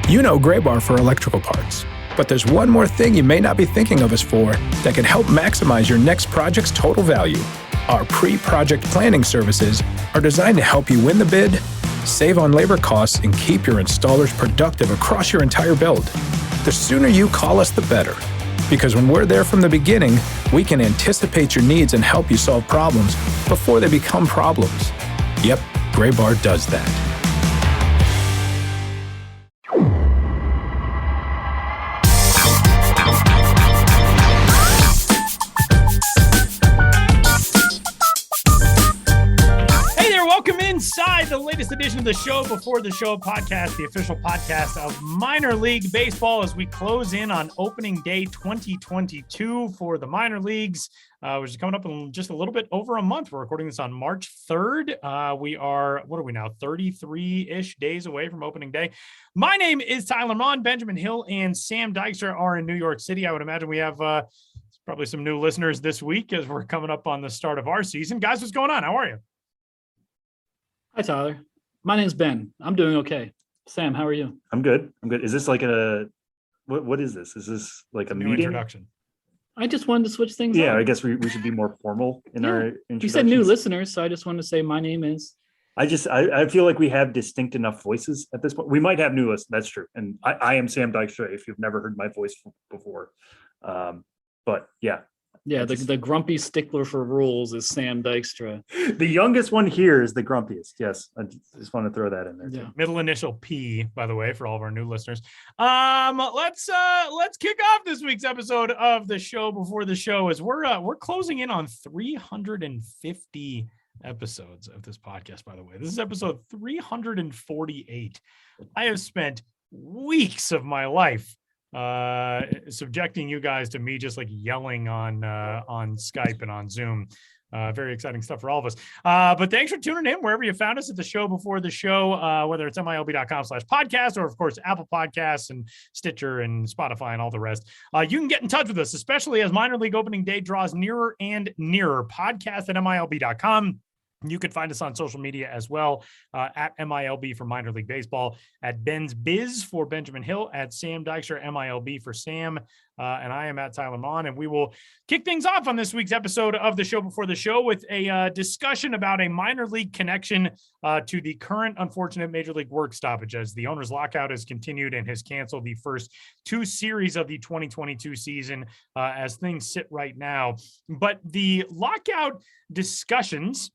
You know Graybar for electrical parts, but there's one more thing you may not be thinking of us for that can help maximize your next project's total value. Our pre-project planning services are designed to help you win the bid, save on labor costs, and keep your installers productive across your entire build. The sooner you call us, the better. Because when we're there from the beginning, we can anticipate your needs and help you solve problems before they become problems. Yep, Graybar does that. Inside the latest edition of the Show Before the Show podcast, the official podcast of minor league baseball, as we close in on opening day 2022 for the minor leagues, which is coming up in just a little bit over a month. We're recording this on March 3rd. We are, what are we now, 33-ish days away from opening day. My name is Tyler Mon. Benjamin Hill and Sam Dykstra are in New York City. I would imagine we have probably some new listeners this week as we're coming up on the start of our season. Guys, what's going on? How are you? Hi, Tyler. My name's Ben. I'm doing okay. Sam, how are you? I'm good. Is this like what is this? Is this like a new meeting? Introduction. I just wanted to switch things up. Yeah, I guess we should be more formal in our introductions. You said new listeners, so I just wanted to say my name is. I feel like we have distinct enough voices at this point. We might have new listeners. That's true. And I am Sam Dykstra, if you've never heard my voice before. But yeah. Yeah, the grumpy stickler for rules is Sam Dykstra. The youngest one here is the grumpiest. Yes, I just want to throw that in there. Yeah. Middle initial P, by the way, for all of our new listeners. Let's kick off this week's episode of the Show Before the Show, as we're closing in on 350 episodes of this podcast. By the way, this is episode 348. I have spent weeks of my life subjecting you guys to me just like yelling on Skype and on Zoom. Very exciting stuff for all of us. But thanks for tuning in wherever you found us at the Show Before the Show, whether it's milb.com/podcast or of course Apple Podcasts and Stitcher and Spotify and all the rest. You can get in touch with us, especially as minor league opening day draws nearer and nearer. Podcast at milb.com. You can find us on social media as well, at MILB for Minor League Baseball, at Ben's Biz for Benjamin Hill, at Sam Dykstra, MILB for Sam, and I am at Tyler Mon. And we will kick things off on this week's episode of the Show Before the Show with a discussion about a minor league connection to the current unfortunate Major League work stoppage, as the owner's lockout has continued and has canceled the first two series of the 2022 season as things sit right now. But the lockout discussions,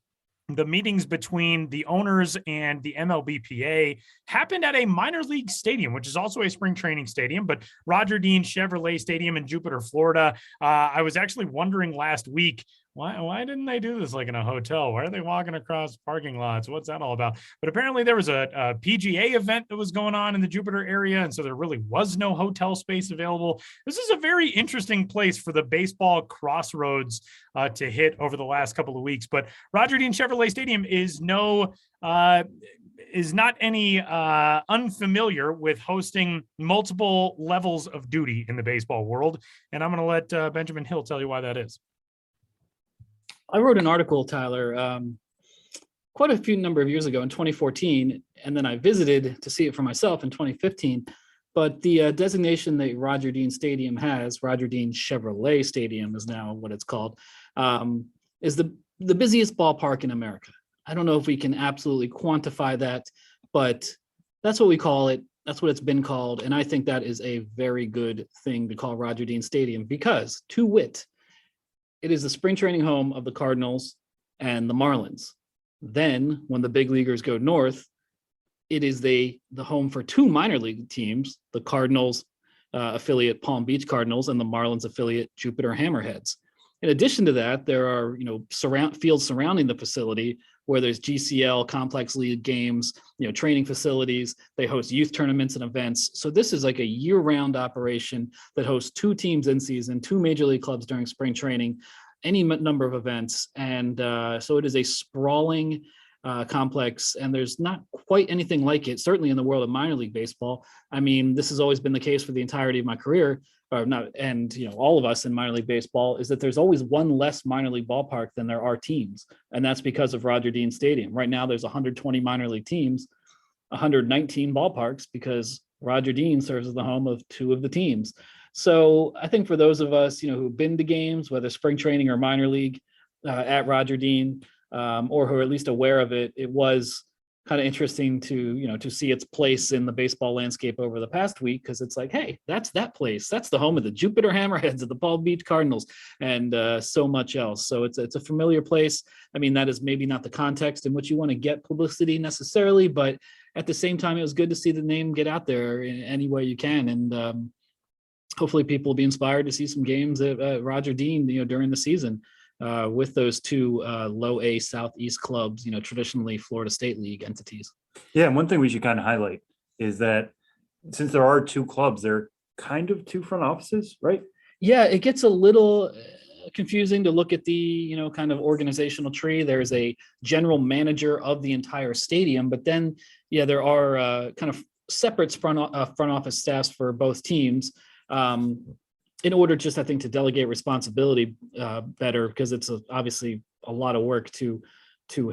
the meetings between the owners and the MLBPA happened at a minor league stadium, which is also a spring training stadium, but Roger Dean Chevrolet Stadium in Jupiter, Florida. I was actually wondering last week, why didn't they do this like in a hotel? Why are they walking across parking lots? What's that all about? But apparently there was a PGA event that was going on in the Jupiter area, and so there really was no hotel space available. This is a very interesting place for the baseball crossroads to hit over the last couple of weeks. But Roger Dean Chevrolet Stadium is not any unfamiliar with hosting multiple levels of duty in the baseball world. And I'm going to let Benjamin Hill tell you why that is. I wrote an article, Tyler, quite a few number of years ago in 2014, and then I visited to see it for myself in 2015. But the designation that Roger Dean Stadium has, Roger Dean Chevrolet Stadium is now what it's called, is the busiest ballpark in America. I don't know if we can absolutely quantify that, but that's what we call it. That's what it's been called. And I think that is a very good thing to call Roger Dean Stadium because, to wit, it is the spring training home of the Cardinals and the Marlins. Then, when the big leaguers go north, it is the home for two minor league teams, the Cardinals affiliate Palm Beach Cardinals and the Marlins affiliate Jupiter Hammerheads. In addition to that, there are fields surrounding the facility where there's GCL complex league games, training facilities. They host youth tournaments and events. So this is like a year-round operation that hosts two teams in season, two major league clubs during spring training, any number of events. And so it is a sprawling complex, and there's not quite anything like it, certainly in the world of minor league baseball. I mean, this has always been the case for the entirety of my career, or not, and all of us in minor league baseball, is that there's always one less minor league ballpark than there are teams, and that's because of Roger Dean Stadium. Right now, there's 120 minor league teams, 119 ballparks, because Roger Dean serves as the home of two of the teams. So I think for those of us, who've been to games, whether spring training or minor league at Roger Dean, or who are at least aware of it, it was kind of interesting to see its place in the baseball landscape over the past week, because it's like, hey, that's that place. That's the home of the Jupiter Hammerheads, of the Palm Beach Cardinals, and so much else. So it's a familiar place. I mean, that is maybe not the context in which you want to get publicity necessarily, but at the same time, it was good to see the name get out there in any way you can. And hopefully people will be inspired to see some games at Roger Dean, during the season. With those two low A Southeast clubs, traditionally Florida State League entities. Yeah, and one thing we should kind of highlight is that since there are two clubs, they're kind of two front offices, right? Yeah, it gets a little confusing to look at the kind of organizational tree. There's a general manager of the entire stadium, but then there are kind of separate front office staffs for both teams. In order just, I think, to delegate responsibility better, because it's obviously a lot of work to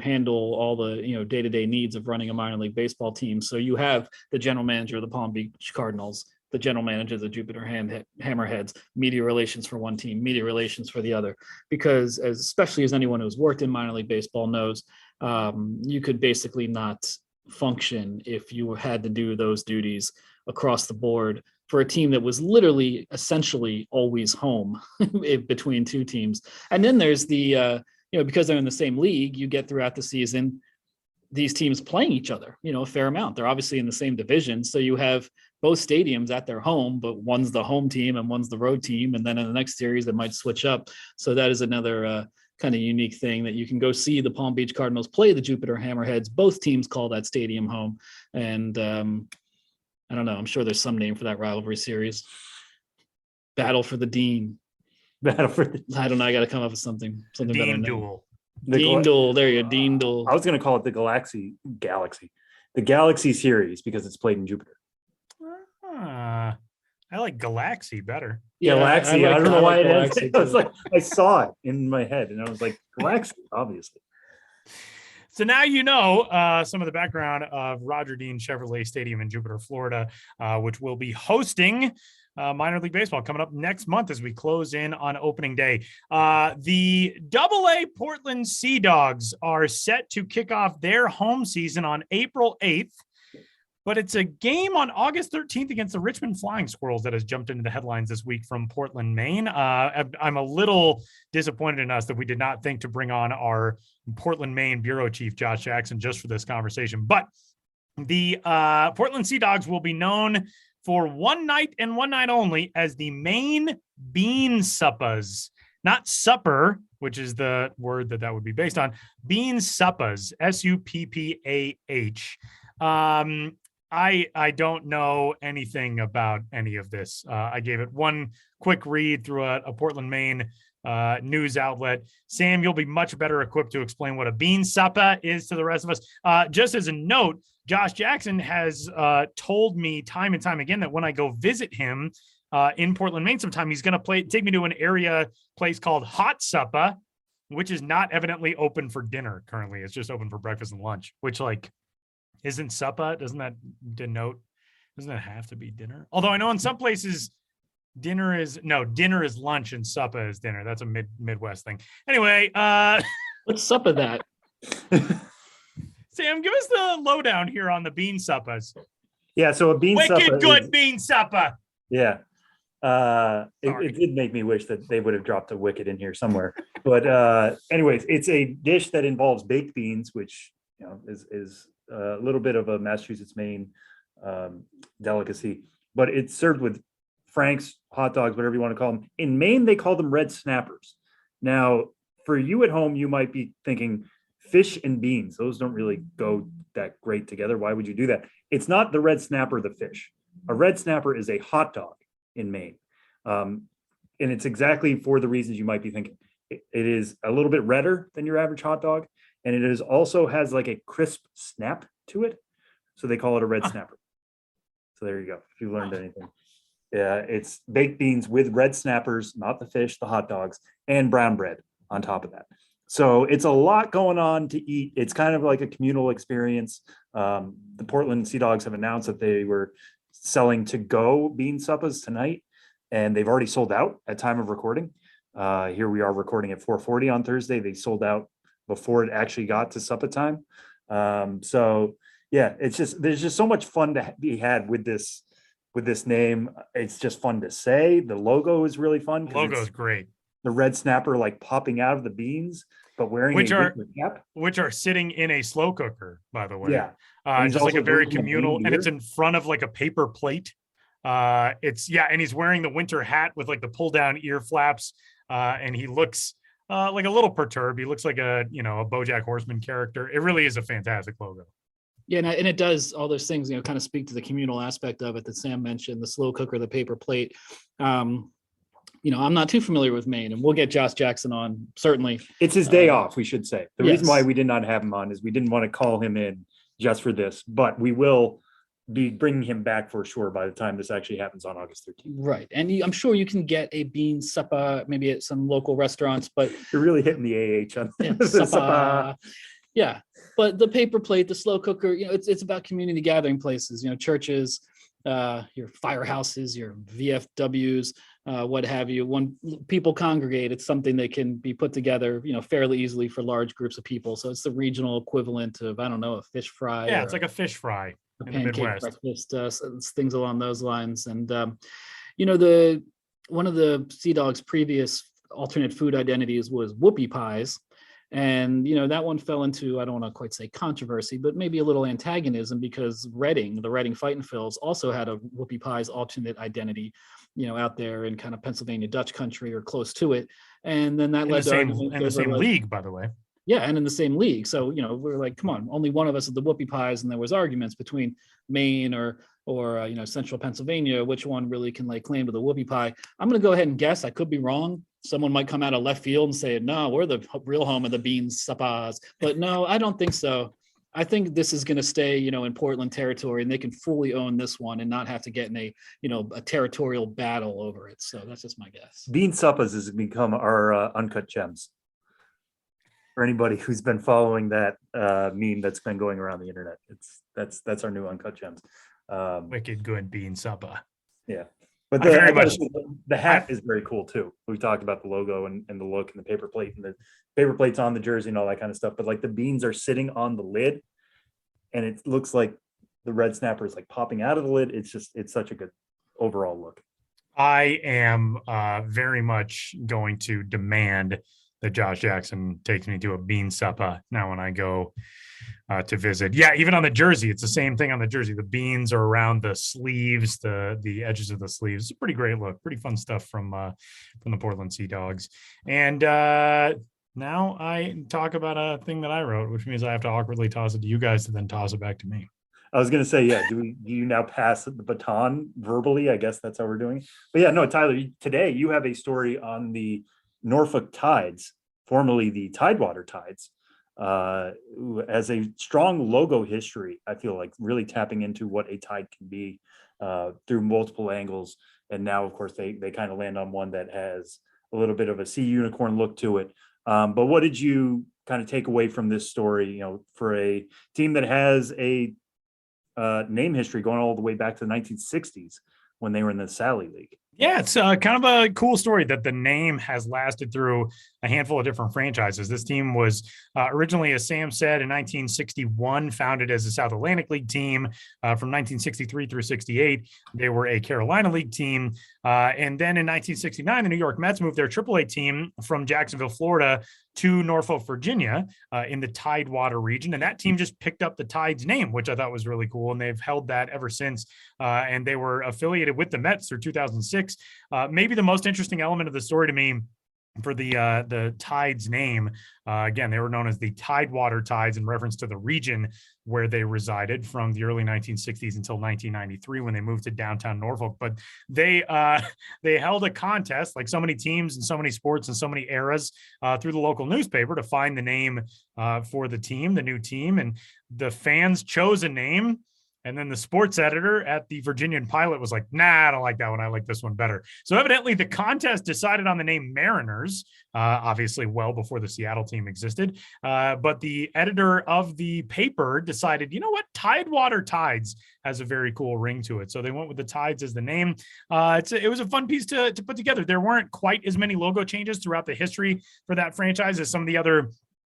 handle all the day-to-day needs of running a minor league baseball team. So you have the general manager of the Palm Beach Cardinals, the general manager of the Jupiter Hammerheads, media relations for one team, media relations for the other, because especially as anyone who's worked in minor league baseball knows, you could basically not function if you had to do those duties across the board for a team that was literally essentially always home between two teams. And then there's the, because they're in the same league, you get throughout the season, these teams playing each other, a fair amount. They're obviously in the same division. So you have both stadiums at their home, but one's the home team and one's the road team. And then in the next series, that might switch up. So that is another kind of unique thing, that you can go see the Palm Beach Cardinals play the Jupiter Hammerheads. Both teams call that stadium home. And, I don't know. I'm sure there's some name for that rivalry series. Battle for the Dean. Battle for the. I don't know. I got to come up with something better. Dean Duel. Dean Duel. There you go. Dean Duel. I was going to call it the the Galaxy series, because it's played in Jupiter. I like Galaxy better. Yeah, Galaxy. I don't know why Galaxy I was like, I saw it in my head, and I was like, Galaxy, obviously. So now some of the background of Roger Dean Chevrolet Stadium in Jupiter, Florida, which will be hosting minor league baseball coming up next month as we close in on opening day. The AA Portland Sea Dogs are set to kick off their home season on April 8th. But it's a game on August 13th against the Richmond Flying Squirrels that has jumped into the headlines this week from Portland, Maine. I'm a little disappointed in us that we did not think to bring on our Portland, Maine bureau chief, Josh Jackson, just for this conversation. But the Portland Sea Dogs will be known for one night and one night only as the Maine Bean Suppas. Not supper, which is the word that would be based on. Bean Suppas, Suppah. I don't know anything about any of this. I gave it one quick read through a Portland, Maine news outlet. Sam, you'll be much better equipped to explain what a bean suppa is to the rest of us. Just as a note, Josh Jackson has told me time and time again that when I go visit him in Portland, Maine sometime, he's going to take me to an area place called Hot Suppa, which is not evidently open for dinner currently. It's just open for breakfast and lunch, which isn't suppa? Doesn't that have to be dinner? Although I know in some places dinner is lunch and suppa is dinner. That's a Midwest thing. Anyway, what's suppa that? Sam, give us the lowdown here on the bean suppas. Yeah, so a bean suppa. Wicked good bean suppa. Yeah. It did make me wish that they would have dropped a wicked in here somewhere. But anyways, it's a dish that involves baked beans, which is a little bit of a Massachusetts, Maine delicacy, but it's served with Frank's, hot dogs, whatever you want to call them. In Maine, they call them red snappers. Now, for you at home, you might be thinking fish and beans. Those don't really go that great together. Why would you do that? It's not the red snapper, the fish. A red snapper is a hot dog in Maine. And it's exactly for the reasons you might be thinking. It is a little bit redder than your average hot dog. And it is also has like a crisp snap to it. So they call it a red snapper. So there you go. If you learned anything. Yeah, it's baked beans with red snappers, not the fish, the hot dogs, and brown bread on top of that. So it's a lot going on to eat. It's kind of like a communal experience. The Portland Sea Dogs have announced that they were selling to-go bean suppas tonight, and they've already sold out at time of recording. Here we are recording at 4:40 on Thursday. They sold out before it actually got to supper time. So yeah, there's just so much fun to be had with this name. It's just fun to say. The logo is really fun. The logo is great. The red snapper like popping out of the beans, but wearing which a cap, which are sitting in a slow cooker, by the way. Yeah, just like a very communal, and it's in front of like a paper plate. And he's wearing the winter hat with like the pull down ear flaps, and he looks like a little perturbed. He looks like a BoJack Horseman character. It really is a fantastic logo. Yeah, and it does all those things, kind of speak to the communal aspect of it that Sam mentioned, the slow cooker, the paper plate. I'm not too familiar with Maine, and we'll get Josh Jackson on, certainly. It's his day off, we should say. The reason why we did not have him on is we didn't want to call him in just for this, but we will be bringing him back for sure by the time this actually happens on August 13th. Right. And I'm sure you can get a bean supper maybe at some local restaurants, but you're really hitting the AH on supper. Yeah. But the paper plate, the slow cooker, it's about community gathering places, churches, your firehouses, your VFWs, what have you. When people congregate, it's something that can be put together, fairly easily for large groups of people. So it's the regional equivalent of, I don't know, a fish fry. Yeah, it's like a fish fry in the Midwest. Breakfast, things along those lines. And, one of the Sea Dog's previous alternate food identities was whoopie pies. And, that one fell into, I don't want to quite say controversy, but maybe a little antagonism, because the Reading Fightin' Phils also had a whoopie pies alternate identity, out there in kind of Pennsylvania Dutch country or close to it. And then that led to the same league, by the way. Yeah, and in the same league. So, we're like, come on, only one of us is the whoopie pies, and there was arguments between Maine or central Pennsylvania, which one really can lay claim to the whoopie pie. I'm going to go ahead and guess. I could be wrong. Someone might come out of left field and say, no, we're the real home of the bean suppas. But no, I don't think so. I think this is going to stay, in Portland territory, and they can fully own this one and not have to get in a territorial battle over it. So that's just my guess. Bean suppas has become our uncut gems. For anybody who's been following that meme that's been going around the internet, that's our new uncut gems. Wicked good bean supper. Yeah, but the hat is very cool too. We talked about the logo and the look and the paper plate and the paper plates on the jersey and all that kind of stuff. But like the beans are sitting on the lid, and it looks like the red snapper is like popping out of the lid. It's such a good overall look. I am very much going to demand that Josh Jackson takes me to a bean supper now when I go to visit. Yeah, even on the jersey, it's the same thing on the jersey. The beans are around the sleeves, the edges of the sleeves. It's a pretty great look, pretty fun stuff from the Portland Sea Dogs. And now I talk about a thing that I wrote, which means I have to awkwardly toss it to you guys to then toss it back to me. I was going to say, yeah, do you now pass the baton verbally? I guess that's how we're doing it. But yeah, no, Tyler, today you have a story on the Norfolk Tides, formerly the Tidewater Tides, who has a strong logo history. I feel like really tapping into what a tide can be through multiple angles. And now, of course, they kind of land on one that has a little bit of a sea unicorn look to it. But what did you kind of take away from this story, for a team that has a name history going all the way back to the 1960s when they were in the Sally League? Yeah, it's kind of a cool story that the name has lasted through a handful of different franchises. This team was originally, as Sam said, in 1961, founded as a South Atlantic League team. From 1963 through 68, they were a Carolina League team. And then in 1969, the New York Mets moved their AAA team from Jacksonville, Florida, to Norfolk, Virginia, in the Tidewater region. And that team just picked up the Tides name, which I thought was really cool. And they've held that ever since. And they were affiliated with the Mets through 2006. Maybe the most interesting element of the story to me for the Tides name, again, they were known as the Tidewater Tides in reference to the region where they resided from the early 1960s until 1993 when they moved to downtown Norfolk. But they held a contest, like so many teams and so many sports and so many eras, through the local newspaper to find the name for the team, the new team, and the fans chose a name. And then the sports editor at the Virginian Pilot was like, nah, I don't like that one. I like this one better. So evidently the contest decided on the name Mariners, obviously well before the Seattle team existed. But the editor of the paper decided, you know what? Tidewater Tides has a very cool ring to it. So they went with the Tides as the name. It was a fun piece to put together. There weren't quite as many logo changes throughout the history for that franchise as some of the other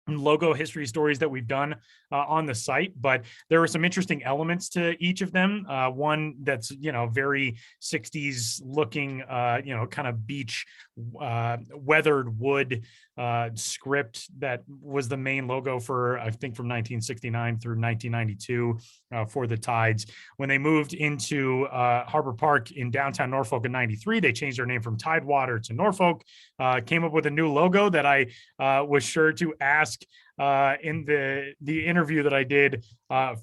logo history stories that we've done on the site, but there were some interesting elements to each of them. One that's, very 60s looking, kind of beach weathered wood script that was the main logo for, I think, from 1969 through 1992 for the Tides. When they moved into Harbor Park in downtown Norfolk in 93, they changed their name from Tidewater to Norfolk, came up with a new logo that I was sure to ask in the interview that I did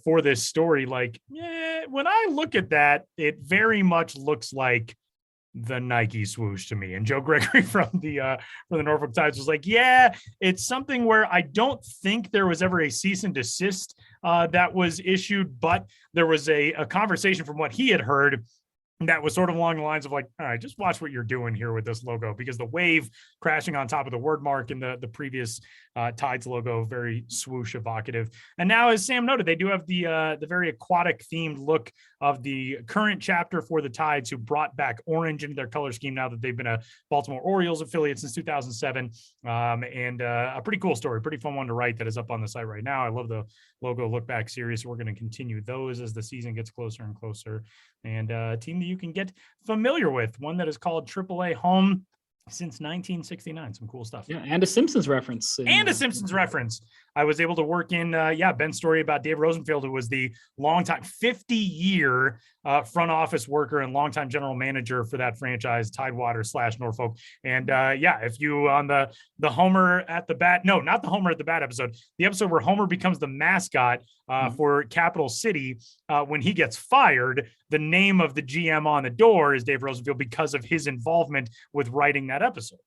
for this story. Like, when I look at that, it very much looks like the Nike swoosh to me. And Joe Gregory from the Norfolk Tides was like, yeah, it's something where I don't think there was ever a cease and desist that was issued, but there was a conversation from what he had heard that was sort of along the lines of like, all right, just watch what you're doing here with this logo, because the wave crashing on top of the word mark in the previous Tides logo, very swoosh evocative. And now, as Sam noted, they do have the very aquatic themed look of the current chapter for the Tides, who brought back orange into their color scheme now that they've been a Baltimore Orioles affiliate since 2007. And a pretty cool story, pretty fun one to write that is up on the site right now. I love the logo look back series. So we're going to continue those as the season gets closer and closer. And a team that you can get familiar with, one that is called AAA home since 1969. Some cool stuff. Yeah, and a Simpsons reference. And a Simpsons reference. I was able to work in, Ben's story about Dave Rosenfield, who was the longtime 50-year front office worker and longtime general manager for that franchise, Tidewater / Norfolk. And if you on the Homer at the bat, no, not the Homer at the bat episode, the episode where Homer becomes the mascot for Capital City, when he gets fired, the name of the GM on the door is Dave Rosenfield because of his involvement with writing that episode.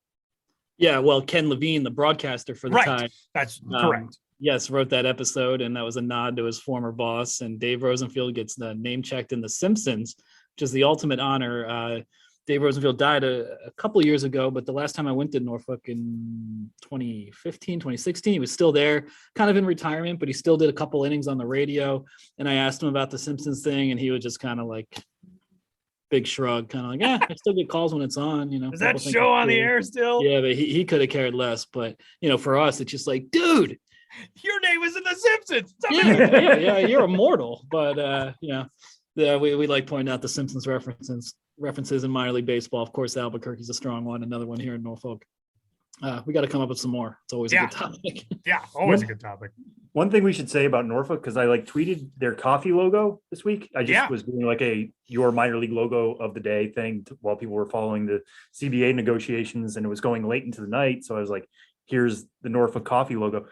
Yeah, well, Ken Levine, the broadcaster for the Times. That's correct. Yes, wrote that episode, and that was a nod to his former boss. And Dave Rosenfield gets the name checked in The Simpsons, which is the ultimate honor. Dave Rosenfield died a couple of years ago, but the last time I went to Norfolk in 2015, 2016, he was still there, kind of in retirement, but he still did a couple innings on the radio. And I asked him about The Simpsons thing, and he was just kind of like, big shrug, kind of like, I still get calls when it's on, Is that show on the air still? Yeah, but he could have cared less. But, for us, it's just like, dude, your name was in The Simpsons. Yeah, you're immortal. But, we like pointing out the Simpsons references in minor league baseball. Of course, Albuquerque's a strong one. Another one here in Norfolk. We got to come up with some more. It's always a good topic. Yeah, always a good topic. One thing we should say about Norfolk, because I tweeted their coffee logo this week. I just was doing like your minor league logo of the day thing while people were following the CBA negotiations, and it was going late into the night. So I was like, here's the Norfolk coffee logo.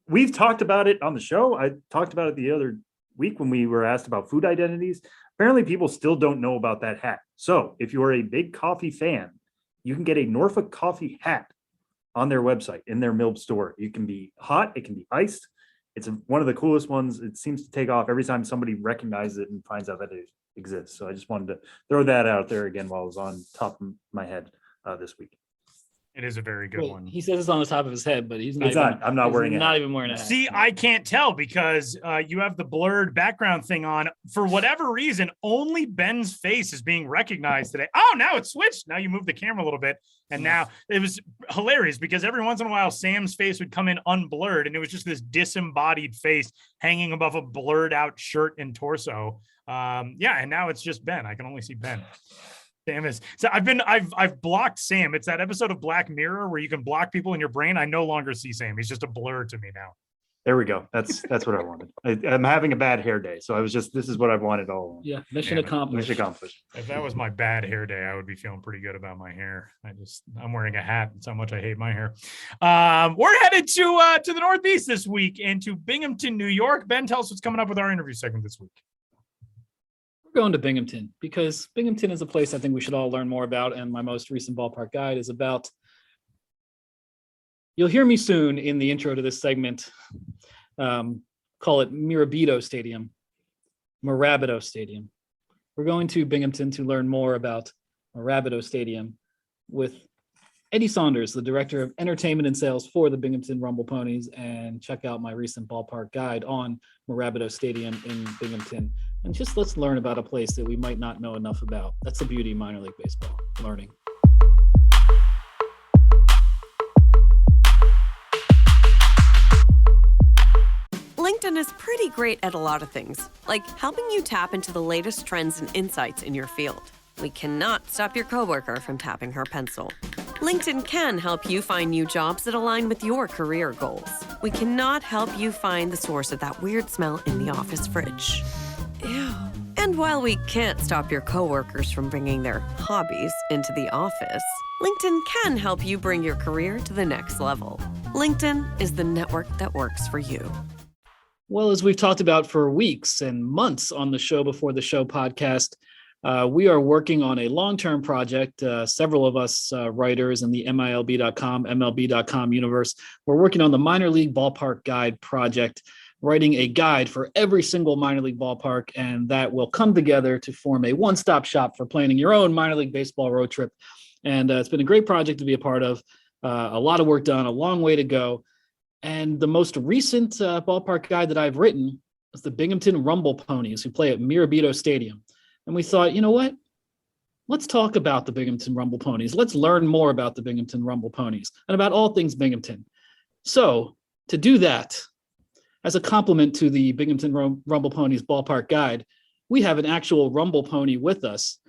We've talked about it on the show. I talked about it the other week when we were asked about food identities. Apparently people still don't know about that hat. So if you're a big coffee fan, you can get a Norfolk coffee hat on their website in their Milb store. You can be hot, it can be iced. It's one of the coolest ones. It seems to take off every time somebody recognizes it and finds out that it exists. So I just wanted to throw that out there again while it was on top of my head this week. It is a very good one. He says it's on the top of his head, but he's not. I'm not wearing it. Not even wearing it. See, I can't tell because you have the blurred background thing on. For whatever reason, only Ben's face is being recognized today. Oh, now it's switched. Now you move the camera a little bit. And now it was hilarious because every once in a while, Sam's face would come in unblurred. And it was just this disembodied face hanging above a blurred out shirt and torso. And now it's just Ben. I can only see Ben. Sam is so I've blocked Sam. It's that episode of Black Mirror where you can block people in your brain. I no longer see Sam. He's just a blur to me now. There we go. That's what I wanted. I'm having a bad hair day, so this is what I've wanted all along. Yeah, mission accomplished. If that was my bad hair day, I would be feeling pretty good about my hair. I'm wearing a hat. That's how much I hate my hair. We're headed to the Northeast this week and to Binghamton, New York. Ben, tell us what's coming up with our interview segment this week. Going to Binghamton because Binghamton is a place I think we should all learn more about, and my most recent ballpark guide is about. You'll hear me soon in the intro to this segment. Call it Mirabito Stadium. Mirabito Stadium. We're going to Binghamton to learn more about Mirabito Stadium with Eddie Saunders, the Director of Entertainment and Sales for the Binghamton Rumble Ponies, and check out my recent ballpark guide on Mirabito Stadium in Binghamton. And just let's learn about a place that we might not know enough about. That's the beauty of minor league baseball, learning. LinkedIn is pretty great at a lot of things, like helping you tap into the latest trends and insights in your field. We cannot stop your coworker from tapping her pencil. LinkedIn can help you find new jobs that align with your career goals. We cannot help you find the source of that weird smell in the office fridge. Ew. And while we can't stop your coworkers from bringing their hobbies into the office, LinkedIn can help you bring your career to the next level. LinkedIn is the network that works for you. Well, as we've talked about for weeks and months on the Show Before the Show podcast, we are working on a long-term project. Several of us writers in the MILB.com, MLB.com universe, we're working on the Minor League Ballpark Guide project, writing a guide for every single minor league ballpark, and that will come together to form a one-stop shop for planning your own minor league baseball road trip. And it's been a great project to be a part of. A lot of work done, a long way to go. And the most recent ballpark guide that I've written is the Binghamton Rumble Ponies, who play at Mirabito Stadium. And we thought, you know what? Let's talk about the Binghamton Rumble Ponies. Let's learn more about the Binghamton Rumble Ponies and about all things Binghamton. So to do that, as a complement to the Binghamton Rumble Ponies ballpark guide, we have an actual Rumble Pony with us.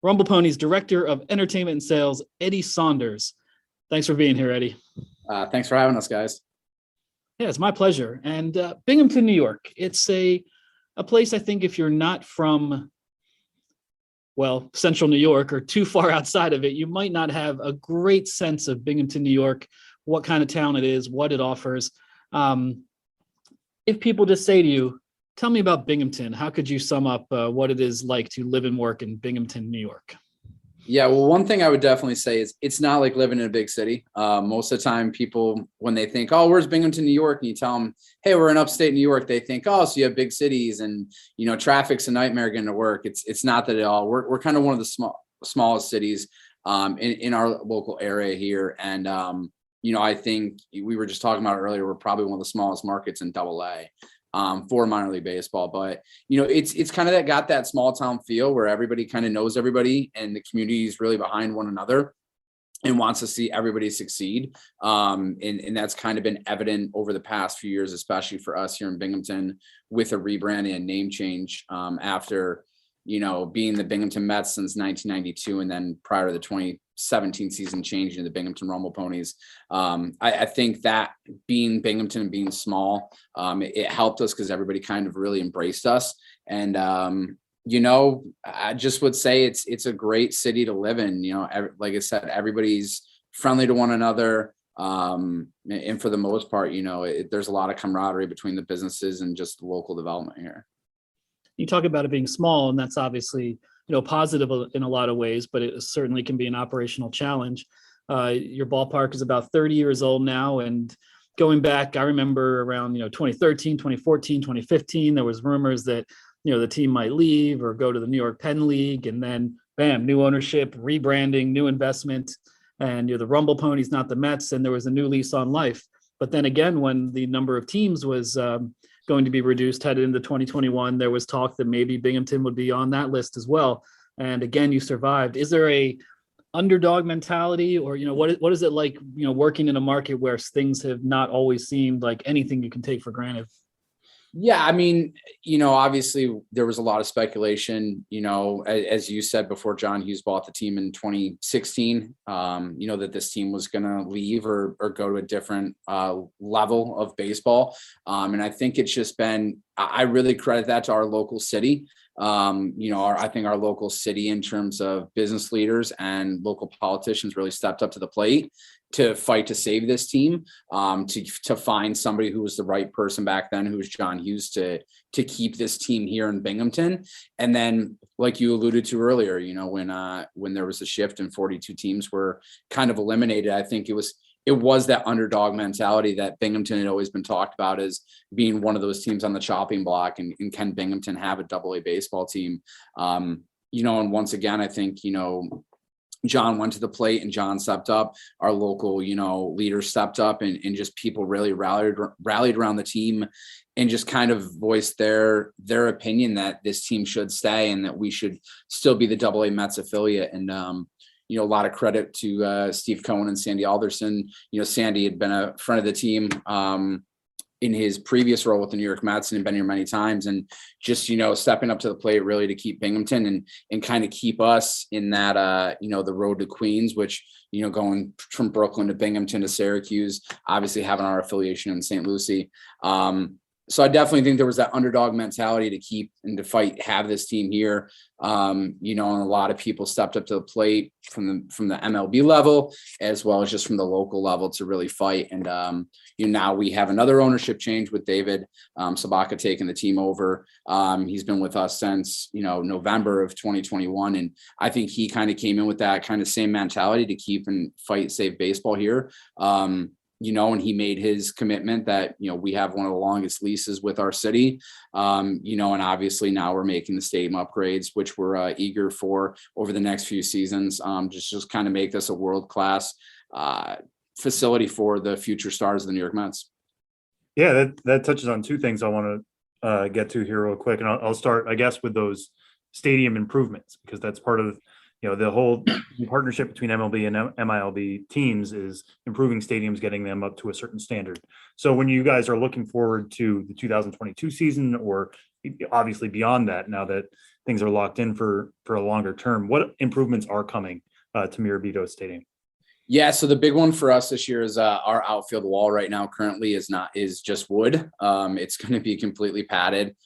Rumble Ponies Director of Entertainment and Sales, Eddie Saunders. Thanks for being here, Eddie. Thanks for having us, guys. Yeah, it's my pleasure. And Binghamton, New York, it's a place, I think, if you're not from, well, central New York or too far outside of it, you might not have a great sense of Binghamton, New York, what kind of town it is, what it offers. If people just say to you, tell me about Binghamton, how could you sum up what it is like to live and work in Binghamton, New York? Yeah, well, one thing I would definitely say is it's not like living in a big city. Most of the time, people, when they think, oh, where's Binghamton, New York? And you tell them, hey, we're in upstate New York. They think, oh, so you have big cities and, you know, traffic's a nightmare getting to work. It's not that at all. We're kind of one of the smallest cities in our local area here. And, you know, I think we were just talking about it earlier. We're probably one of the smallest markets in AA. For minor league baseball, but you know, it's kind of got that small town feel where everybody kind of knows everybody and the community is really behind one another and wants to see everybody succeed. And that's kind of been evident over the past few years, especially for us here in Binghamton with a rebranding and name change after, you know, being the Binghamton Mets since 1992 and then prior to the 2017 season changing to the Binghamton Rumble Ponies. I think that being Binghamton and being small, it helped us because everybody kind of really embraced us. And, you know, I just would say it's a great city to live in. You know, like I said, everybody's friendly to one another. And for the most part, you know, there's a lot of camaraderie between the businesses and just the local development here. You talk about it being small, and that's obviously, you know, positive in a lot of ways, but it certainly can be an operational challenge. Your ballpark is about 30 years old now, and going back, I remember around, 2013, 2014, 2015, there was rumors that, the team might leave or go to the New York Penn League, and then bam, new ownership, rebranding, new investment, and the Rumble Ponies, not the Mets, and there was a new lease on life. But then again, when the number of teams was going to be reduced headed into 2021, there was talk that maybe Binghamton would be on that list as well. And again, you survived. Is there a underdog mentality, or what is it like, working in a market where things have not always seemed like anything you can take for granted? Yeah, I mean, obviously there was a lot of speculation, as you said before John Hughes bought the team in 2016, that this team was going to leave or go to a different level of baseball. And I think it's just been, I really credit that to our local city. I think our local city in terms of business leaders and local politicians really stepped up to the plate to fight to save this team, to find somebody who was the right person back then, who was John Hughes, to keep this team here in Binghamton. And then, like you alluded to earlier, when there was a shift and 42 teams were kind of eliminated, I think it was it was that underdog mentality that Binghamton had always been talked about as being one of those teams on the chopping block, and can Binghamton have a AA baseball team? And once again, I think, John went to the plate and John stepped up. Our local, leaders stepped up, and just people really rallied around the team and just kind of voiced their opinion that this team should stay and that we should still be the AA Mets affiliate. And, a lot of credit to Steve Cohen and Sandy Alderson. Sandy had been a friend of the team in his previous role with the New York Mets and had been here many times, and just, stepping up to the plate really to keep Binghamton and kind of keep us in that, the road to Queens, which, going from Brooklyn to Binghamton to Syracuse, obviously having our affiliation in St. Lucie. So I definitely think there was that underdog mentality to keep and to fight, have this team here. And a lot of people stepped up to the plate from the MLB level, as well as just from the local level, to really fight. And, now we have another ownership change with David Sabaka taking the team over. He's been with us since, November of 2021. And I think he kind of came in with that kind of same mentality to keep and fight, save baseball here. And he made his commitment that, we have one of the longest leases with our city, and obviously now we're making the stadium upgrades, which we're eager for over the next few seasons, just kind of make this a world-class facility for the future stars of the New York Mets. Yeah, that touches on two things I want to get to here real quick. And I'll start, I guess, with those stadium improvements, because that's part of the whole partnership between MLB and MILB teams is improving stadiums, getting them up to a certain standard. So when you guys are looking forward to the 2022 season, or obviously beyond that, now that things are locked in for a longer term, what improvements are coming to Mirabito Stadium? Yeah, so the big one for us this year is our outfield wall right now currently is just wood. It's going to be completely padded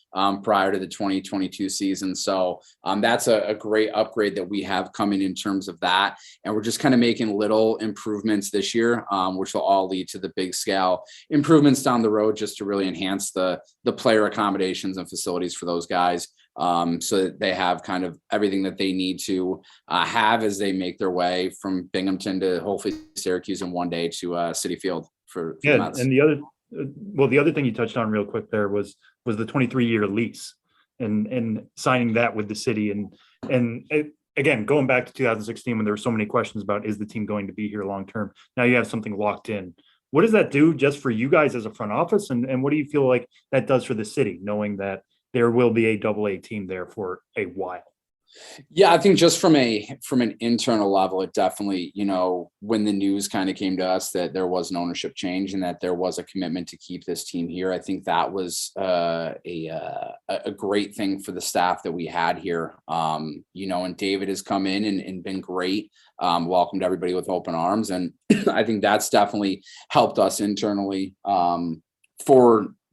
prior to the 2022 season. So that's a great upgrade that we have coming in terms of that. And we're just kind of making little improvements this year, which will all lead to the big scale improvements down the road, just to really enhance the player accommodations and facilities for those guys. So that they have kind of everything that they need to have as they make their way from Binghamton to hopefully Syracuse and one day to Citi Field for Yeah, the Mets. and the other thing you touched on real quick there was the 23-year lease and signing that with the city. And again, going back to 2016, when there were so many questions about, is the team going to be here long term? Now you have something locked in. What does that do just for you guys as a front office? And what do you feel like that does for the city, knowing that there will be a AA team there for a while? Yeah, I think just from an internal level, it definitely, when the news kind of came to us that there was an ownership change and that there was a commitment to keep this team here, I think that was a great thing for the staff that we had here. And David has come in and been great, welcomed everybody with open arms. And I think that's definitely helped us internally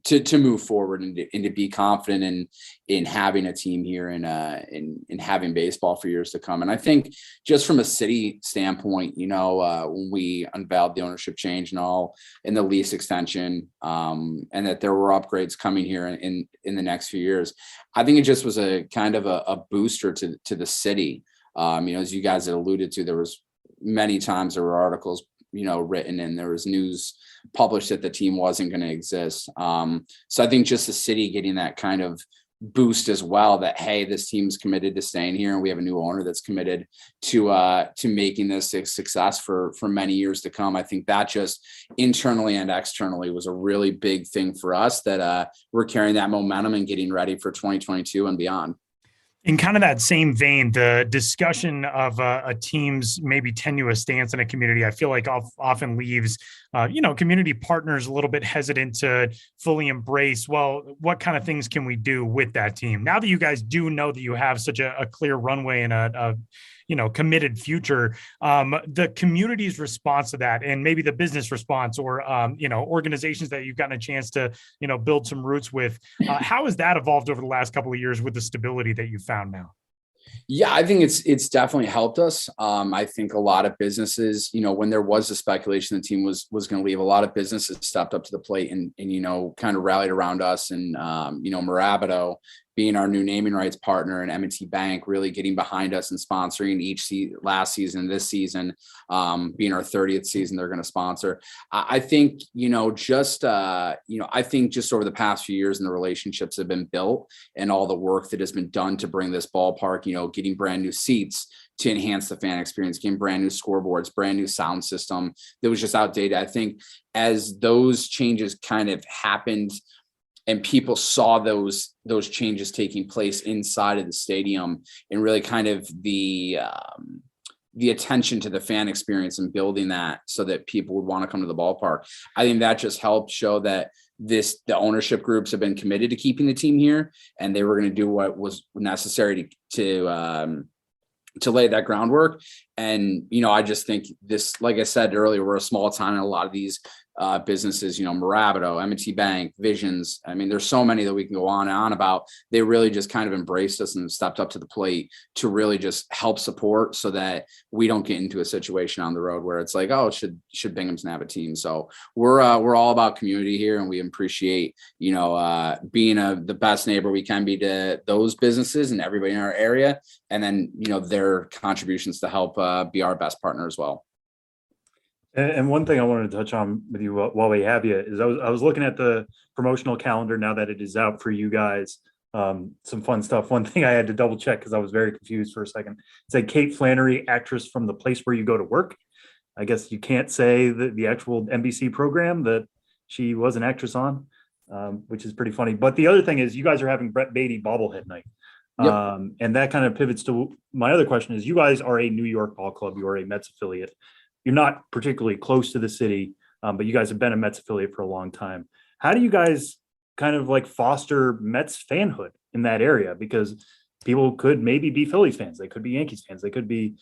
to move forward and to be confident in having a team here and having baseball for years to come. And I think just from a city standpoint, when we unveiled the ownership change and all in the lease extension, and that there were upgrades coming here in the next few years, I think it just was a kind of a booster to the city. As you guys had alluded to, there was many times there were articles written, and there was news published that the team wasn't going to exist. So I think just the city getting that kind of boost as well, that, hey, this team's committed to staying here, and we have a new owner that's committed to making this a success for many years to come. I think that just internally and externally was a really big thing for us, that we're carrying that momentum and getting ready for 2022 and beyond. In kind of that same vein, the discussion of a team's maybe tenuous stance in a community, I feel like often leaves, community partners a little bit hesitant to fully embrace, well, what kind of things can we do with that team? Now that you guys do know that you have such a clear runway and a committed future, the community's response to that, and maybe the business response, or, organizations that you've gotten a chance to, build some roots with, how has that evolved over the last couple of years with the stability that you found now? Yeah, I think it's definitely helped us. I think a lot of businesses, when there was the speculation the team was going to leave, a lot of businesses stepped up to the plate and kind of rallied around us. And, Mirabito being our new naming rights partner, and M&T Bank really getting behind us and sponsoring last season, this season, being our 30th season, they're going to sponsor. I think, I think just over the past few years and the relationships that have been built and all the work that has been done to bring this ballpark, getting brand new seats to enhance the fan experience, getting brand new scoreboards, brand new sound system that was just outdated. I think as those changes kind of happened and people saw those changes taking place inside of the stadium, and really kind of the attention to the fan experience and building that so that people would want to come to the ballpark, I think that just helped show that the ownership groups have been committed to keeping the team here, and they were going to do what was necessary to lay that groundwork. And, I just think this, like I said earlier, we're a small town, and a lot of these businesses, Marabito, M&T Bank, Visions. I mean, there's so many that we can go on and on about. They really just kind of embraced us and stepped up to the plate to really just help support so that we don't get into a situation on the road where it's like, oh, should Binghamton have a team? So we're all about community here, and we appreciate, being the best neighbor we can be to those businesses and everybody in our area. And then, their contributions to help be our best partner as well. And one thing I wanted to touch on with you while we have you is I was looking at the promotional calendar now that it is out for you guys. Some fun stuff. One thing I had to double check because I was very confused for a second. It said Kate Flannery, actress from the place where you go to work. I guess you can't say the actual NBC program that she was an actress on, which is pretty funny. But the other thing is you guys are having Brett Beatty bobblehead night. Yep. And that kind of pivots to my other question is, you guys are a New York ball club. You are a Mets affiliate. You're not particularly close to the city, but you guys have been a Mets affiliate for a long time. How do you guys kind of like foster Mets fanhood in that area? Because people could maybe be Phillies fans. They could be Yankees fans. They could be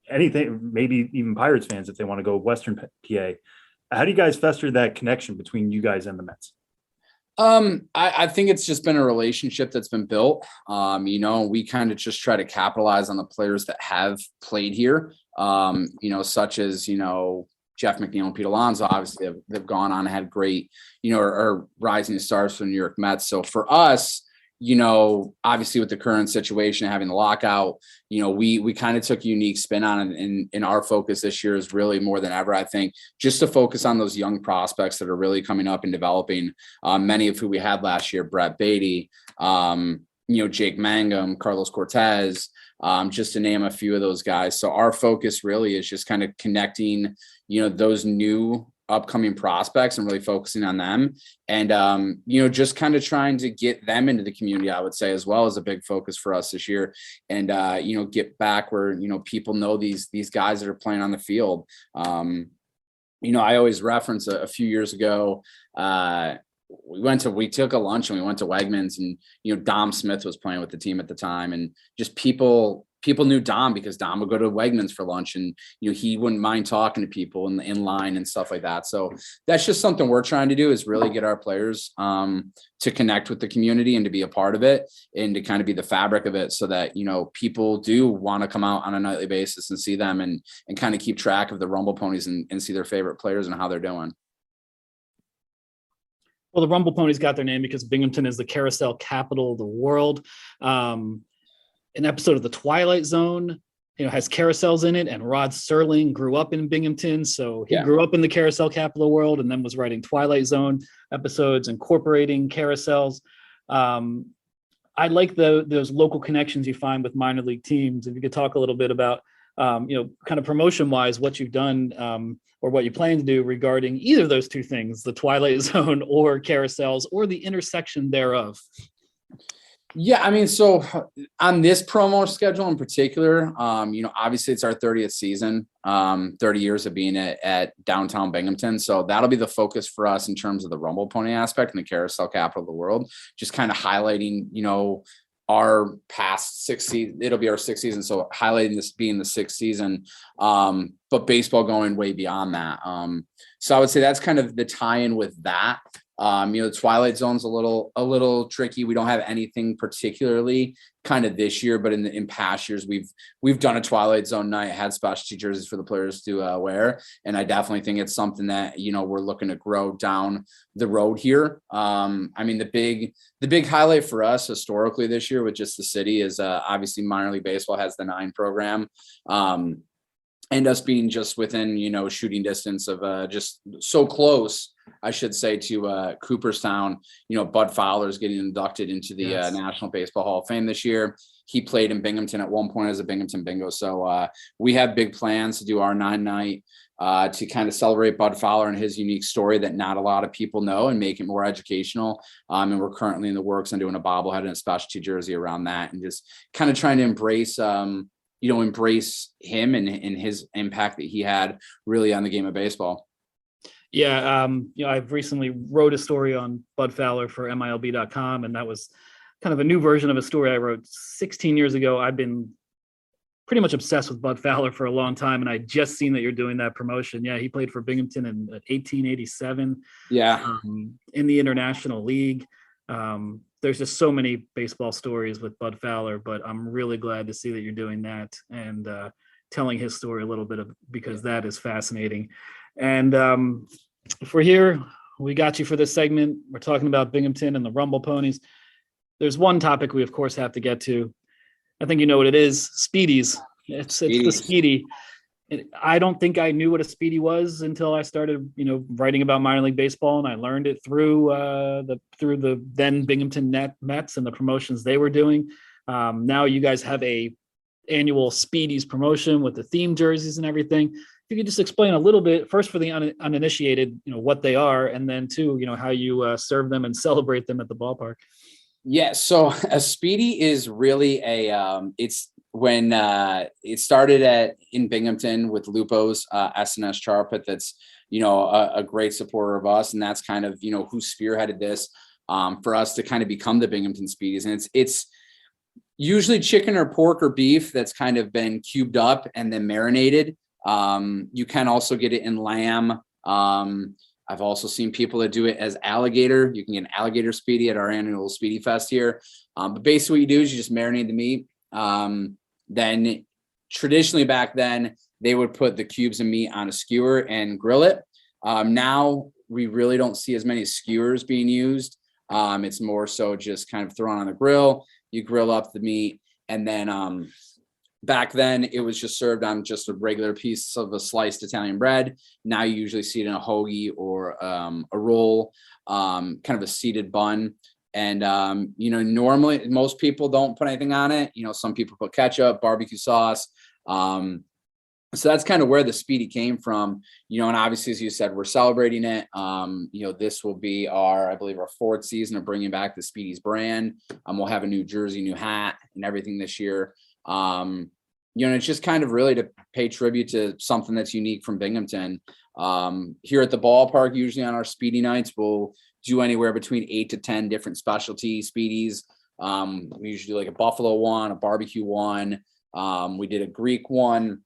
anything, maybe even Pirates fans if they want to go Western PA. How do you guys foster that connection between you guys and the Mets? I think it's just been a relationship that's been built. We kind of just try to capitalize on the players that have played here. Such as, Jeff McNeil and Pete Alonso, obviously they've gone on and had great, are rising stars for the New York Mets. So for us, obviously with the current situation, having the lockout, we kind of took a unique spin on it. And our focus this year is really more than ever, I think, just to focus on those young prospects that are really coming up and developing, many of who we had last year, Brett Beatty, Jake Mangum, Carlos Cortez, just to name a few of those guys. So our focus really is just kind of connecting, those new upcoming prospects and really focusing on them. And, just kind of trying to get them into the community, I would say, as well as a big focus for us this year. And, get back where, people know these guys that are playing on the field. I always reference a few years ago, we took a lunch and we went to Wegmans, and, Dom Smith was playing with the team at the time, and just people knew Dom because Dom would go to Wegmans for lunch, and, he wouldn't mind talking to people in line and stuff like that. So that's just something we're trying to do, is really get our players to connect with the community and to be a part of it and to kind of be the fabric of it so that, people do want to come out on a nightly basis and see them and kind of keep track of the Rumble Ponies and see their favorite players and how they're doing. Well, the Rumble Ponies got their name because Binghamton is the carousel capital of the world. An episode of The Twilight Zone, has carousels in it, and Rod Serling grew up in Binghamton, so he grew up in the carousel capital of the world, and then was writing Twilight Zone episodes incorporating carousels. I like those local connections you find with minor league teams. If you could talk a little bit about, kind of promotion-wise, what you've done or what you plan to do regarding either of those two things, the Twilight Zone or carousels, or the intersection thereof. Yeah, I mean, so on this promo schedule in particular, obviously it's our 30th season, 30 years of being at downtown Binghamton. So that'll be the focus for us in terms of the Rumble Pony aspect and the carousel capital of the world, just kind of highlighting, our past 6 seasons. It'll be our 6th season. So highlighting this being the 6th season, but baseball going way beyond that. So I would say that's kind of the tie-in with that. The Twilight Zone's a little tricky. We don't have anything particularly kind of this year, but in past years, we've done a Twilight Zone night, had specialty jerseys for the players to wear. And I definitely think it's something that, we're looking to grow down the road here. The big highlight for us historically this year with just the city is obviously minor league baseball has the 9 program. And us being just within, shooting distance of just so close, I should say, to Cooperstown. Bud Fowler's getting inducted into the National Baseball Hall of Fame this year. He played in Binghamton at one point as a Binghamton bingo. So we have big plans to do our 9-night to kind of celebrate Bud Fowler and his unique story that not a lot of people know and make it more educational. And we're currently in the works on doing a bobblehead and a specialty jersey around that, and just kind of trying to embrace him and his impact that he had really on the game of baseball. Yeah. I've recently wrote a story on Bud Fowler for MILB.com, and that was kind of a new version of a story I wrote 16 years ago. I've been pretty much obsessed with Bud Fowler for a long time, and I just seen that you're doing that promotion. Yeah, he played for Binghamton in 1887. Yeah, in the International League. There's just so many baseball stories with Bud Fowler, but I'm really glad to see that you're doing that and telling his story a little bit because that is fascinating. And if we're here, we got you for this segment. We're talking about Binghamton and the Rumble Ponies. There's one topic we, of course, have to get to. I think you know what it is. Speedies. It's the Speedy. I don't think I knew what a Speedy was until I started, writing about minor league baseball, and I learned it through the then Binghamton Mets and the promotions they were doing. Now you guys have a annual Speedies promotion with the theme jerseys and everything. If you could just explain a little bit, first for the uninitiated, what they are, and then two, how you serve them and celebrate them at the ballpark. Yeah, so a Speedy is really it's when it started in Binghamton with Lupo's SNS Charpit. That's a great supporter of us, and that's kind of who spearheaded this for us to kind of become the Binghamton Speedies. And it's usually chicken or pork or beef that's kind of been cubed up and then marinated. You can also get it in lamb. I've also seen people that do it as alligator. You can get an alligator Speedy at our annual Speedy Fest here. But basically what you do is you just marinate the meat. Then traditionally back then, they would put the cubes of meat on a skewer and grill it. Now we really don't see as many skewers being used. It's more so just kind of thrown on the grill. You grill up the meat, and then back then it was just served on just a regular piece of a sliced Italian bread. Now you usually see it in a hoagie or a roll, kind of a seeded bun. And, normally most people don't put anything on it. Some people put ketchup, barbecue sauce. So that's kind of where the Speedy came from, and obviously, as you said, we're celebrating it. This will be I believe our 4th season of bringing back the Speedies brand. We'll have a new jersey, new hat, and everything this year. It's just kind of really to pay tribute to something that's unique from Binghamton. Here at the ballpark, usually on our Speedy nights, we'll do anywhere between 8 to 10 different specialty Speedies. We usually do like a buffalo one, a barbecue one. We did a Greek one.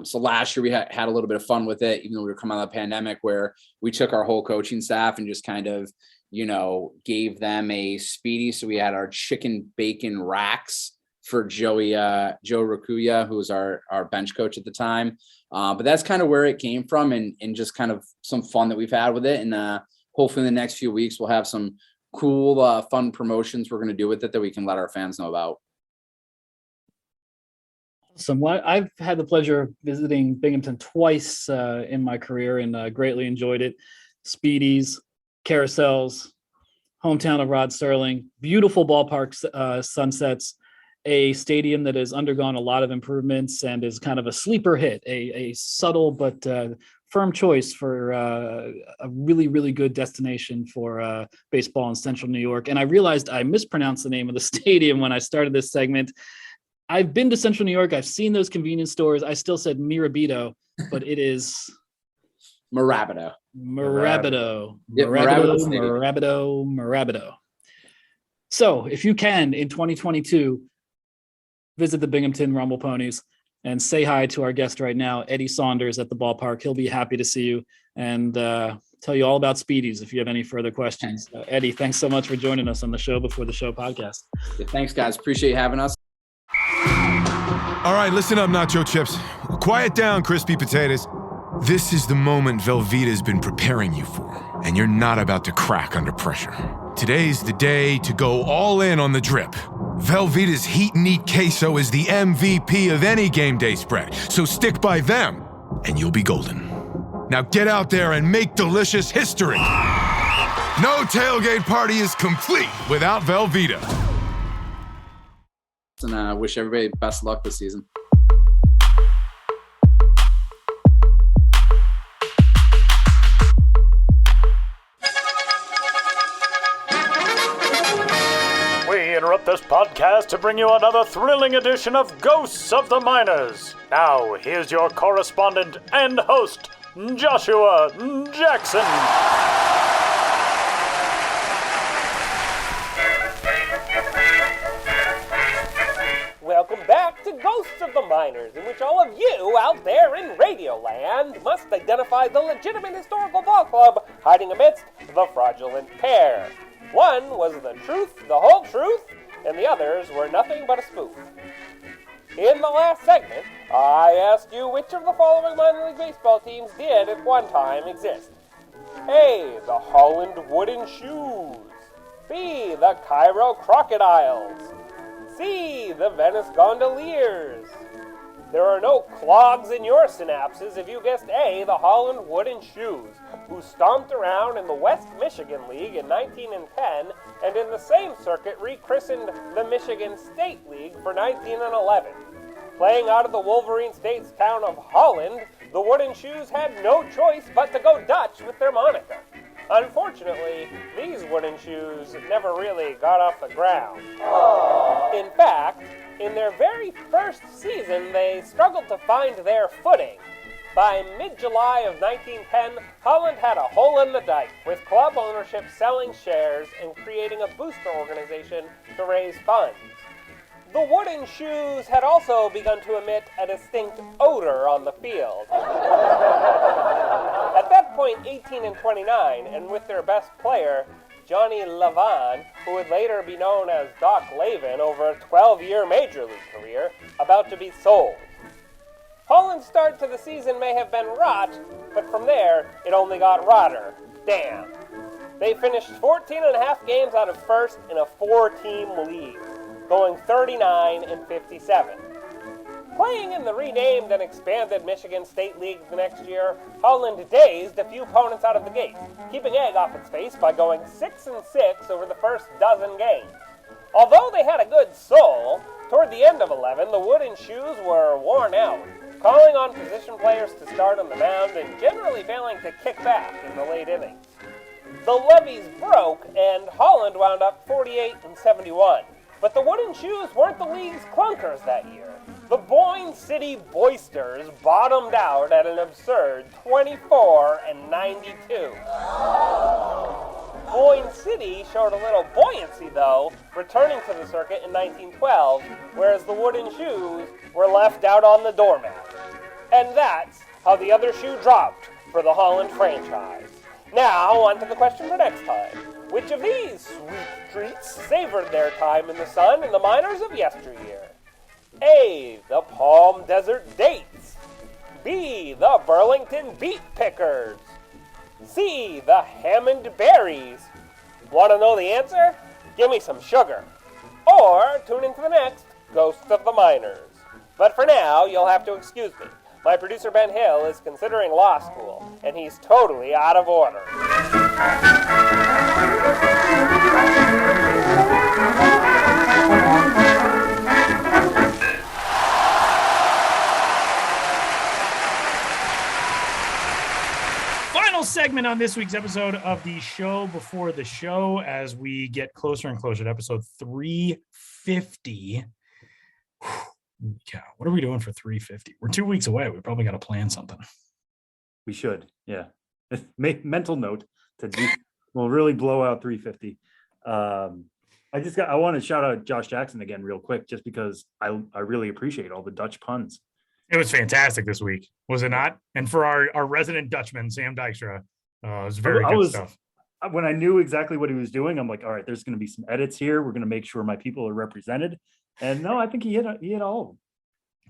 So last year we had a little bit of fun with it, even though we were coming out of the pandemic, where we took our whole coaching staff and just kind of, gave them a Speedy. So we had our chicken bacon racks for Joe Rakuya, who was our bench coach at the time. But that's kind of where it came from, and just kind of some fun that we've had with it. And hopefully in the next few weeks, we'll have some cool, fun promotions we're going to do with it that we can let our fans know about. Awesome. Well, I've had the pleasure of visiting Binghamton twice in my career, and greatly enjoyed it. Speedies, carousels, hometown of Rod Sterling, beautiful ballpark sunsets, a stadium that has undergone a lot of improvements and is kind of a sleeper hit, a subtle but firm choice for a really, really good destination for baseball in Central New York. And I realized I mispronounced the name of the stadium when I started this segment. I've been to Central New York. I've seen those convenience stores. I still said Mirabito, but it is Mirabito. Yep, Mirabito. So if you can, in 2022, visit the Binghamton Rumble Ponies. and say hi to our guest right now, Eddie Saunders at the ballpark. He'll be happy to see you and tell you all about Speedies if you have any further questions. Eddie, thanks so much for joining us on the Show Before the Show podcast. Yeah, thanks, guys. Appreciate you having us. All right, listen up, nacho chips. Quiet down, crispy potatoes. This is the moment Velveeta's been preparing you for, and you're not about to crack under pressure. Today's the day to go all in on the drip. Velveeta's Heat and Eat Queso is the MVP of any game day spread, so stick by them, and you'll be golden. Now get out there and make delicious history. No tailgate party is complete without Velveeta. And wish everybody best of luck this season. We interrupt this podcast to bring you another thrilling edition of Ghosts of the Miners. Now, here's your correspondent and host, Joshua Jackson. Welcome back to Ghosts of the Miners, in which all of you out there in Radioland must identify the legitimate historical ball club hiding amidst the fraudulent pair. One was the truth, the whole truth, and the others were nothing but a spoof. In the last segment, I asked you which of the following minor league baseball teams did at one time exist. A, the Holland Wooden Shoes. B, the Cairo Crocodiles. C, the Venice Gondoliers. There are no clogs in your synapses if you guessed A, the Holland Wooden Shoes, who stomped around in the West Michigan League in 1910 and in the same circuit rechristened the Michigan State League for 1911. Playing out of the Wolverine State's town of Holland, the Wooden Shoes had no choice but to go Dutch with their moniker. Unfortunately, these wooden shoes never really got off the ground. In fact, in their very first season, they struggled to find their footing. By mid-July of 1910, Holland had a hole in the dike, with club ownership selling shares and creating a booster organization to raise funds. The wooden shoes had also begun to emit a distinct odor on the field. At that point, 18 and 29, and with their best player, Johnny Lavon, who would later be known as Doc Lavin over a 12-year Major League career, about to be sold. Holland's start to the season may have been rot, but from there, it only got rotter. Damn. They finished 14 and a half games out of first in a 4-team league, going 39 and 57. Playing in the renamed and expanded Michigan State League the next year, Holland dazed a few opponents out of the gate, keeping egg off its face by going 6-6 over the first dozen games. Although they had a good soul, toward the end of 11, the wooden shoes were worn out, calling on position players to start on the mound and generally failing to kick back in the late innings. The levees broke, and Holland wound up 48 and 71. But the wooden shoes weren't the league's clunkers that year. The Boyne City Boisters bottomed out at an absurd 24 and 92. Boyne City showed a little buoyancy, though, returning to the circuit in 1912, whereas the wooden shoes were left out on the doormat. And that's how the other shoe dropped for the Holland franchise. Now, on to the question for next time. Which of these sweet treats savored their time in the sun in the minors of yesteryear? A, the Palm Desert Dates. B, the Burlington Beet Pickers. C, the Hammond Berries. Want to know the answer? Give me some sugar. Or tune into the next Ghosts of the Miners. But for now, you'll have to excuse me. My producer Ben Hill is considering law school, and he's totally out of order. Final segment on this week's episode of the Show Before the Show as we get closer and closer to episode 350. Yeah, what are we doing for 350? We're 2 weeks away. We probably got to plan something. We should, yeah. Make mental note to do. We'll really blow out 350. I want to shout out Josh Jackson again real quick, just because I really appreciate all the Dutch puns. It was fantastic this week, was it not? And for our resident Dutchman, Sam Dykstra, it was very good stuff. When I knew exactly what he was doing, I'm like, all right, there's going to be some edits here. We're going to make sure my people are represented. And no, I think he hit all of them.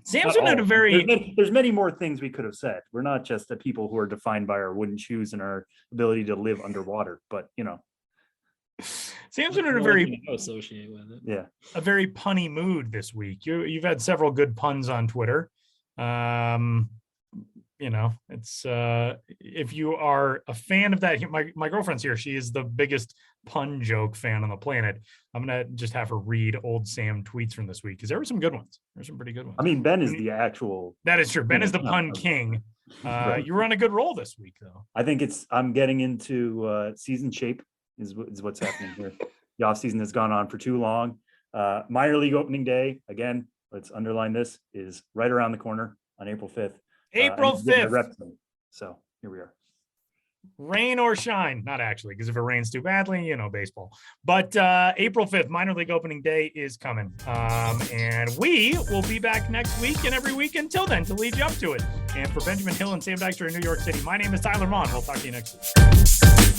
Sam's been at a very... There's many more things we could have said. We're not just the people who are defined by our wooden shoes and our ability to live underwater, but Sam's been in a very associated with it. Yeah, a very punny mood this week. You've had several good puns on Twitter. It's if you are a fan of that, my girlfriend's here. She is the biggest pun joke fan on the planet. I'm gonna just have her read old Sam tweets from this week because there were some good ones. There's some pretty good ones. I mean, Ben is the actual. That is true. Ben is the pun king. Right. You were on a good roll this week, though. I think I'm getting into season shape is what's happening here. The off season has gone on for too long. Minor league opening day, again, let's underline this, is right around the corner on April 5th. April 5th. So here we are. Rain or shine, not actually, because if it rains too badly, baseball. But April 5th, minor league opening day is coming. And we will be back next week and every week until then to lead you up to it. And for Benjamin Hill and Sam Dykstra in New York City, my name is Tyler Vaughn. We'll talk to you next week.